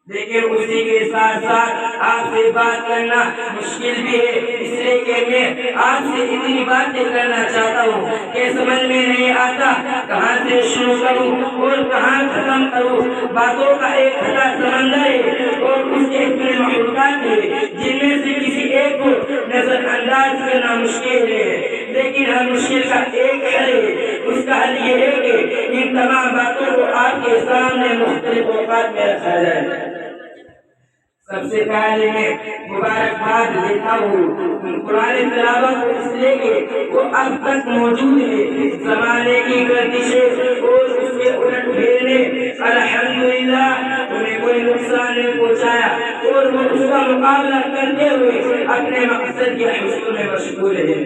لیکن اسی کے ساتھ ساتھ آپ سے بات کرنا مشکل بھی ہے، اس لیے کہ میں آپ سے اتنی باتیں کرنا چاہتا ہوں کہ سمجھ میں نہیں آتا کہاں سے شروع کروں اور کہاں ختم کروں۔ باتوں کا ایک بڑا سمندر ہے اور اس کے اتنے مخلوقات ہیں جن میں سے کسی ایک کو نظر انداز کرنا مشکل ہے، لیکن ہر مشکل کا ایک حل ہے۔ اس کا حل یہ ہے کہ ان تمام باتوں کو آپ کے سامنے مختلف اوقات میں رکھا جائے۔ سب سے پہلے میں مبارکباد دیتا ہوں قرآن تلاوت کو، اس لیے کہ وہ اب تک موجود ہے۔ زمانے کی گردشیں اور اس کے الٹ پھیرنے الحمدللہ انہیں کوئی نقصان نہیں پہنچایا اور وہ اس کا مقابلہ کرتے ہوئے اپنے مقصد کے حصول میں مشغول ہے۔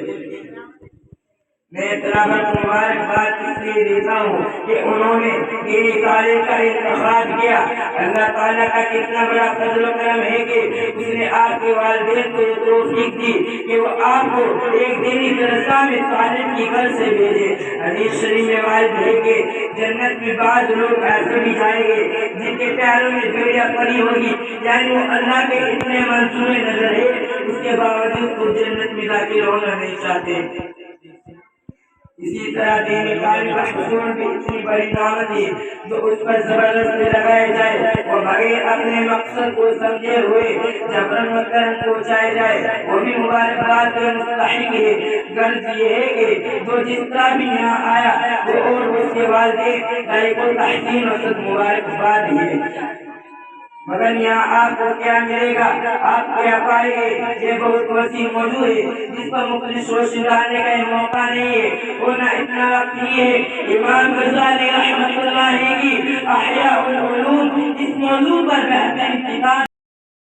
میں تلاوت کو مبارکباد اس لیے دیتا ہوں کہ انہوں نے میری تعلیم کا انتخاب کیا۔ اللہ تعالیٰ کا کتنا بڑا فضل و کرم ہے کہ اس نے آپ کے والدین کو یہ توفیق دی کہ وہ آپ کو ایک دینی مدرسہ میں تعلیم کی غرض سے بھیجے۔ حدیث شریف میں وارد ہے کہ جنت میں بعض لوگ ایسے بھی جائیں گے جن کے پیروں میں جوڑیاں پڑی ہوگی، یعنی وہ اللہ کے اتنے منصور نظر ہے، اس کے باوجود وہ جنت میں داخل ہونا نہیں چاہتے۔ اسی طرح دینی تعلیم کا حصول بھی اتنی بڑی نعمت ہے جو اس پر زبردستی لگائے جائے، وہ بغیر اپنے مقصد کو سمجھے ہوئے جبرن مکرم پہنچائے جائے، وہ بھی مبارکباد کے مستحق ہے۔ غرض یہ ہے کہ جو جس طرح بھی یہاں آیا وہ اور اس کے والدین لائق و تحسین و صد مبارکباد ہے۔ مگر یہاں آپ کو کیا ملے گا؟ آپ کیا پائیں گے؟ یہ بہت وسیع موضوع ہے جس پر مختلف سوچ ڈالنے کا موقع نہیں ہے اور نہ اتنا وقت نہیں ہے۔ امام غزالی رحمۃ اللہ کی احیاء العلوم اس موضوع پر بہترین